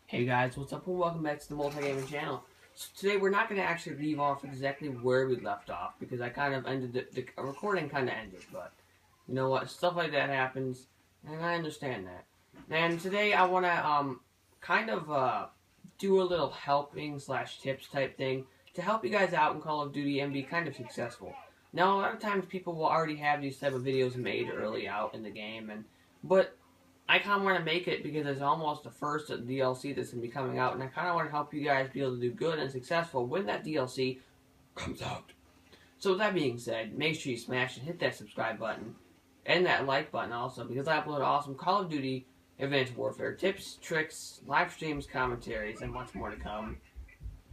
Hey guys, what's up and welcome back to the Multigaming channel. So today we're not going to actually leave off exactly where we left off because I kind of ended the recording kind of ended, but you know what, stuff like that happens and I understand that. And today I want to kind of do a little helping / tips type thing to help you guys out in Call of Duty and be kind of successful. Now a lot of times people will already have these type of videos made early out in the game, but I kind of want to make it because it's almost the first DLC that's going to be coming out, and I kind of want to help you guys be able to do good and successful when that DLC comes out. So with that being said, make sure you smash and hit that subscribe button and that like button also, because I upload awesome Call of Duty Advanced Warfare tips, tricks, live streams, commentaries, and much more to come.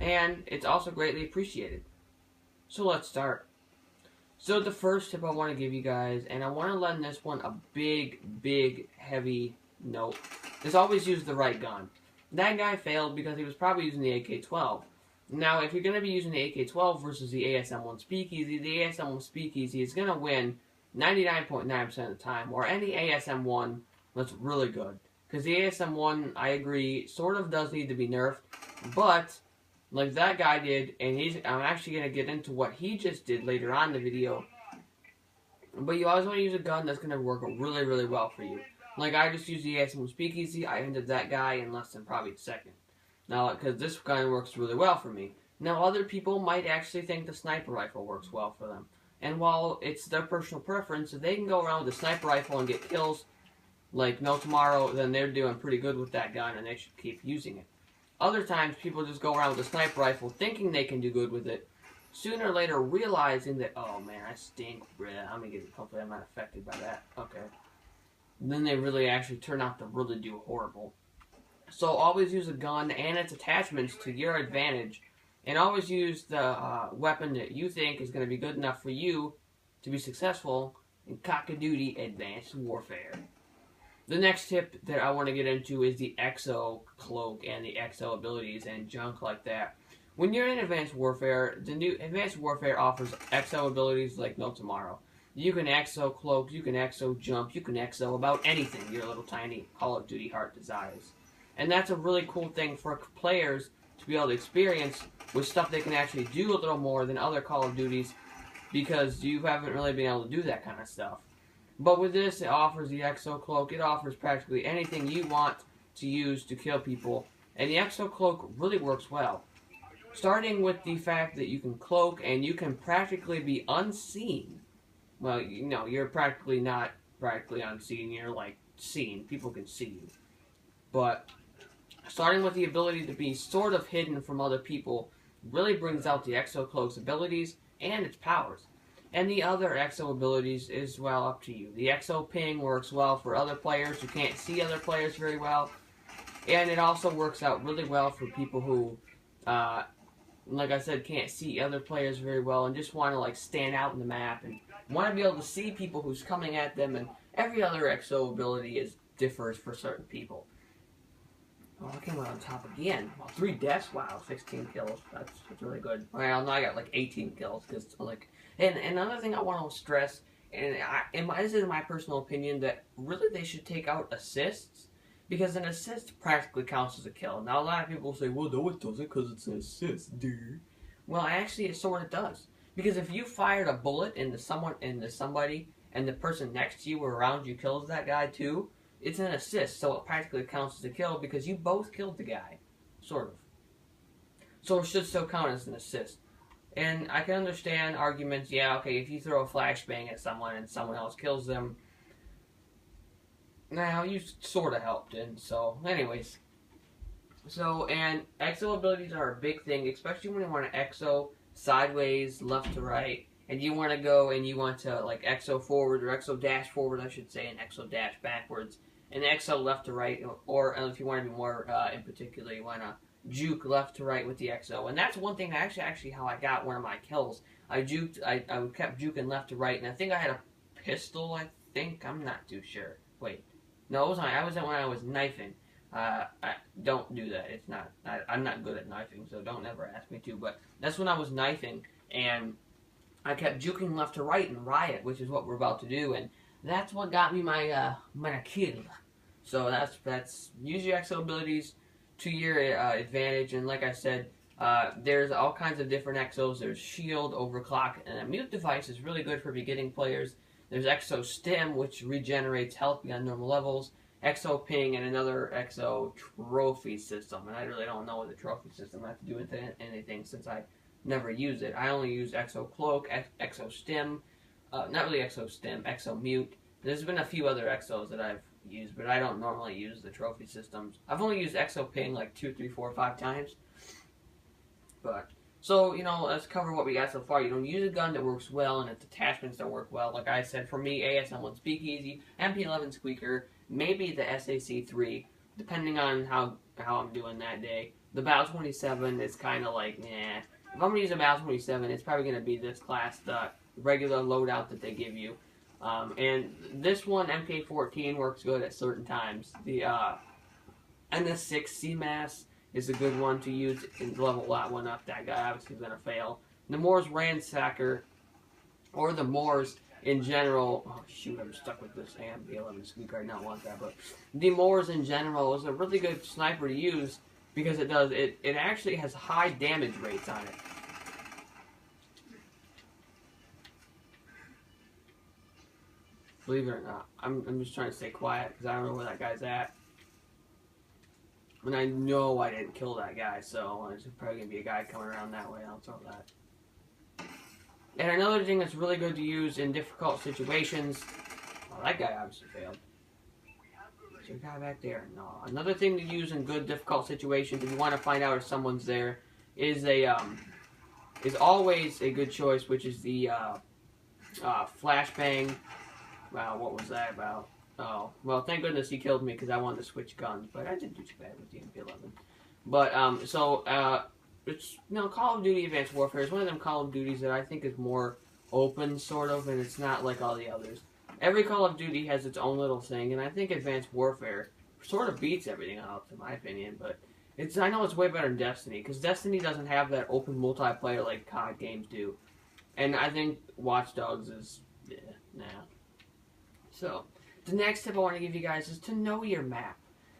And it's also greatly appreciated. So let's start. So the first tip I want to give you guys, and I want to lend this one a big, heavy note, is always use the right gun. That guy failed because he was probably using the AK-12. Now, if you're going to be using the AK-12 versus the ASM-1 Speakeasy, the ASM-1 Speakeasy is going to win 99.9% of the time, or any ASM-1 that's really good. Because the ASM-1, I agree, sort of does need to be nerfed, but like that guy did, and I'm actually going to get into what he just did later on in the video. But you always want to use a gun that's going to work really well for you. Like I just used the ASM Speakeasy, I ended that guy in less than probably a second. Now, because this gun works really well for me. Now, other people might actually think the sniper rifle works well for them. And while it's their personal preference, if they can go around with the sniper rifle and get kills like no tomorrow, then they're doing pretty good with that gun and they should keep using it. Other times, people just go around with a sniper rifle thinking they can do good with it, sooner or later realizing that, oh man, I stink, bruh, I'm gonna get it, hopefully I'm not affected by that, okay. And then they really actually turn out to really do horrible. So always use a gun and its attachments to your advantage, and always use the weapon that you think is going to be good enough for you to be successful in Call of Duty Advanced Warfare. The next tip that I want to get into is the EXO cloak and the EXO abilities and junk like that. When you're in Advanced Warfare, the new Advanced Warfare offers EXO abilities like no tomorrow. You can EXO cloak, you can EXO jump, you can EXO about anything your little tiny Call of Duty heart desires. And that's a really cool thing for players to be able to experience with stuff they can actually do a little more than other Call of Duties, because you haven't really been able to do that kind of stuff. But with this, it offers the EXO cloak. It offers practically anything you want to use to kill people. And the EXO cloak really works well. Starting with the fact that you can cloak and you can practically be unseen. Well, you know, you're practically not practically unseen. You're like seen. People can see you. But starting with the ability to be sort of hidden from other people really brings out the EXO cloak's abilities and its powers. And the other EXO abilities is, well, up to you. The EXO ping works well for other players who can't see other players very well. And it also works out really well for people who, like I said, can't see other players very well and just want to like stand out in the map and want to be able to see people who's coming at them. And every other EXO ability differs for certain people. Oh, I came out on top again. Well, 3 deaths. Wow, 16 kills. That's really good. Well, now I got like 18 kills because like. And another thing I want to stress, and this is my personal opinion, that really they should take out assists, because an assist practically counts as a kill. Now a lot of people say, well, no, it doesn't because it's an assist, dude. Well, actually, it sort of does, because if you fired a bullet into somebody, and the person next to you or around you kills that guy too, it's an assist, so it practically counts as a kill because you both killed the guy, sort of. So it should still count as an assist. And I can understand arguments, yeah, okay, if you throw a flashbang at someone and someone else kills them, now you sort of helped, and so, anyways. So, and EXO abilities are a big thing, especially when you want to EXO sideways, left to right, and you want to go and you want to, like, EXO forward, or EXO dash forward, I should say, and EXO dash backwards, and EXO left to right, or if you want to be more, in particular, you want to juke left to right with the EXO. And that's one thing actually how I got one of my kills. I kept juking left to right, and I think I had a pistol, I think. I'm not too sure. Wait. No, it was not. I was when I was knifing. Don't do that. It's not. I'm not good at knifing, so don't ever ask me to. But that's when I was knifing, and I kept juking left to right in Riot, which is what we're about to do, and that's what got me my kill. So that's use your EXO abilities. to your advantage. And like I said, there's all kinds of different exos. There's shield, overclock, and a mute device is really good for beginning players. There's exo stim, which regenerates health beyond normal levels. Exo ping, and another exo trophy system. And I really don't know what the trophy system has to do with anything since I never use it. I only use exo cloak, exo stim, not really exo stim, exo mute. There's been a few other exos that I've used, but I don't normally use the trophy systems. I've only used exo ping like 2, 3, 4, 5 times. But so, let's cover what we got so far. Use a gun that works well and its attachments don't work well. Like I said, for me, ASM1 Speakeasy, MP11 Squeaker, maybe the SAC3, depending on how I'm doing that day. The BAL 27 is kind of like, nah. If I'm going to use a BAL 27, it's probably going to be this class, the regular loadout that they give you. And this one, MK14, works good at certain times. The NS6 CMAS is a good one to use and level that one up. That guy obviously is going to fail. The Moors Ransacker, or the Moors in general. Oh shoot, I'm stuck with this MP11 Squeaker. I don't want that, but the Moors in general is a really good sniper to use because it actually has high damage rates on it. Believe it or not, I'm just trying to stay quiet because I don't know where that guy's at. And I know I didn't kill that guy, so there's probably going to be a guy coming around that way. I'll throw that. And another thing that's really good to use in difficult situations... Well, that guy obviously failed. Is there a guy back there? No. Another thing to use in good difficult situations, if you want to find out if someone's there, is always a good choice, which is the flashbang. Wow, what was that about? Oh, well, thank goodness he killed me because I wanted to switch guns, but I didn't do too bad with the MP11. But, it's, Call of Duty Advanced Warfare is one of them Call of Duties that I think is more open, sort of, and it's not like all the others. Every Call of Duty has its own little thing, and I think Advanced Warfare sort of beats everything else, in my opinion, but I know it's way better than Destiny, because Destiny doesn't have that open multiplayer like COD games do. And I think Watch Dogs is, nah. So, the next tip I want to give you guys is to know your map.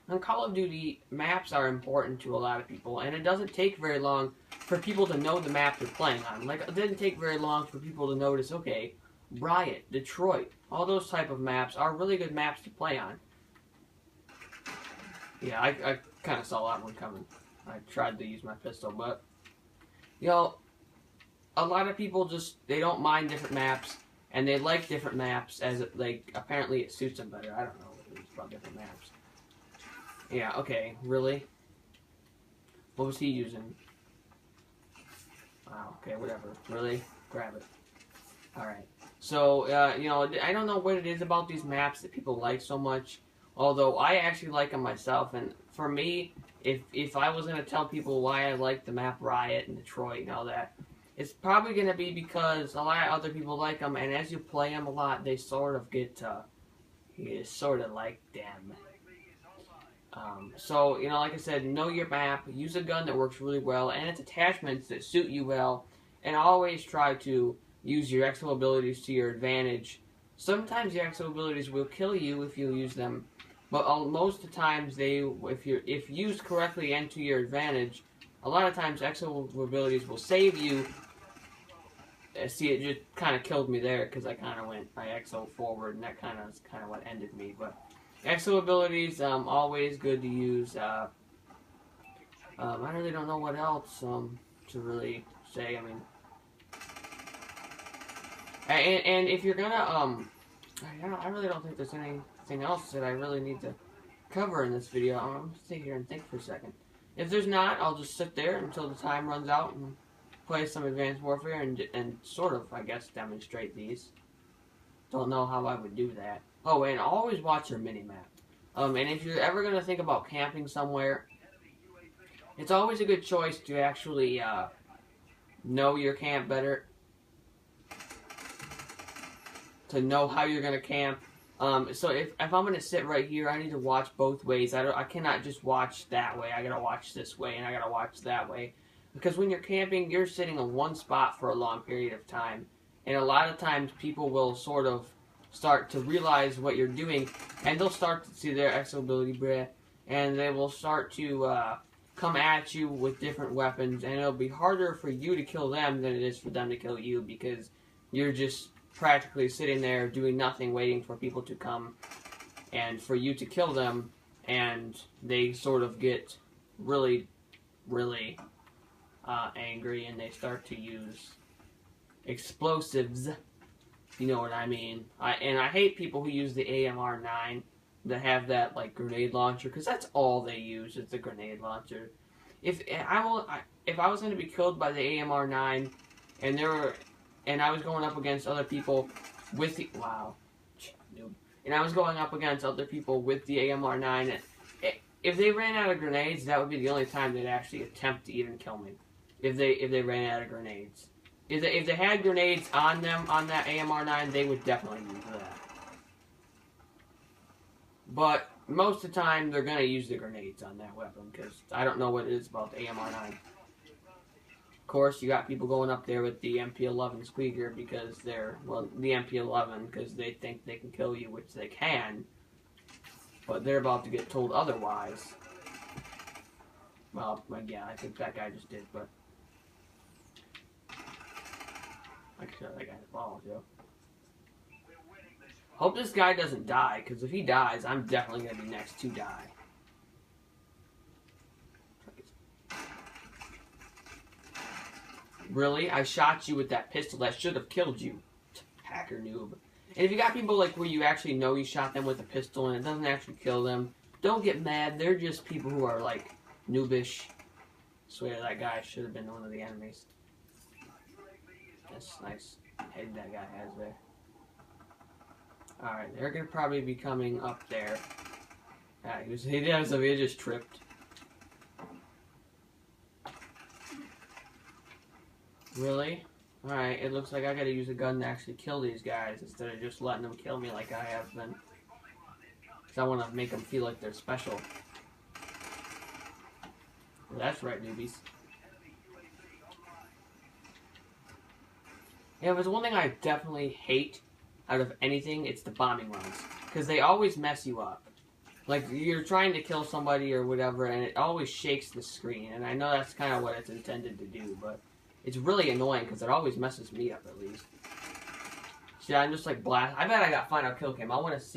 On Call of Duty, maps are important to a lot of people, and it doesn't take very long for people to know the map they're playing on. Like, it didn't take very long for people to notice, okay, Riot, Detroit, all those type of maps are really good maps to play on. Yeah, I kind of saw that one coming. I tried to use my pistol, but, a lot of people they don't mind different maps. And they like different maps as, apparently it suits them better. I don't know what it is about different maps. Yeah, okay, really? What was he using? Wow, okay, whatever. Really? Grab it. Alright. So, I don't know what it is about these maps that people like so much. Although, I actually like them myself. And for me, if I was going to tell people why I like the map Riot and Detroit and all that, it's probably going to be because a lot of other people like them, and as you play them a lot, they sort of get you sort of like them. So, like I said, know your map, use a gun that works really well, and its attachments that suit you well, and always try to use your exo abilities to your advantage. Sometimes your exo abilities will kill you if you use them, but most of the times, if used correctly and to your advantage, a lot of times exo abilities will save you. See, it just kind of killed me there because I kind of went my exo forward, and that kind of what ended me. But exo abilities, always good to use. I really don't know what else to really say. I mean, and if you're gonna I really don't think there's anything else that I really need to cover in this video. I'm gonna sit here and think for a second. If there's not, I'll just sit there until the time runs out and play some Advanced Warfare and sort of, I guess, demonstrate these. Don't know how I would do that. Oh, and always watch your mini-map. And if you're ever going to think about camping somewhere, it's always a good choice to actually know your camp better. To know how you're going to camp. So if I'm going to sit right here, I need to watch both ways. I cannot just watch that way. I got to watch this way, and I got to watch that way. Because when you're camping, you're sitting in one spot for a long period of time. And a lot of times, people will sort of start to realize what you're doing, and they'll start to see their exo ability, and they will start to come at you with different weapons, and it'll be harder for you to kill them than it is for them to kill you, because you're just practically sitting there doing nothing, waiting for people to come and for you to kill them, and they sort of get really, really angry, and they start to use explosives, if you know what I mean. I hate people who use the AMR-9 that have that like grenade launcher, because that's all they use. It's a grenade launcher. If I was going to be killed by the AMR-9, and I was going up against other people with the and I was going up against other people with the AMR-9, if they ran out of grenades, that would be the only time they'd actually attempt to even kill me. If they ran out of grenades, if they had grenades on them on that AMR-9, they would definitely use that. But most of the time, they're going to use the grenades on that weapon, because I don't know what it is about the AMR-9. Of course, you got people going up there with the MP11 Squeaker because the MP11, because they think they can kill you, which they can, but they're about to get told otherwise. Well, yeah, I think that guy just did, but I shot that guy's balls, yo. Hope this guy doesn't die, because if he dies, I'm definitely going to be next to die. Really? I shot you with that pistol. That should have killed you. Hacker noob. And if you got people like where you actually know you shot them with a pistol and it doesn't actually kill them, don't get mad. They're just people who are like noobish. I swear that guy should have been one of the enemies. That's nice head that guy has there. Alright, they're going to probably be coming up there. He just tripped. Really? Alright, it looks like I gotta use a gun to actually kill these guys instead of just letting them kill me like I have been. Because I want to make them feel like they're special. Well, that's right, newbies. Yeah, if there's one thing I definitely hate out of anything, it's the bombing runs. Because they always mess you up. Like, you're trying to kill somebody or whatever, and it always shakes the screen. And I know that's kind of what it's intended to do, but it's really annoying because it always messes me up, at least. See, I'm just like blast. I bet I got final kill cam. I want to see.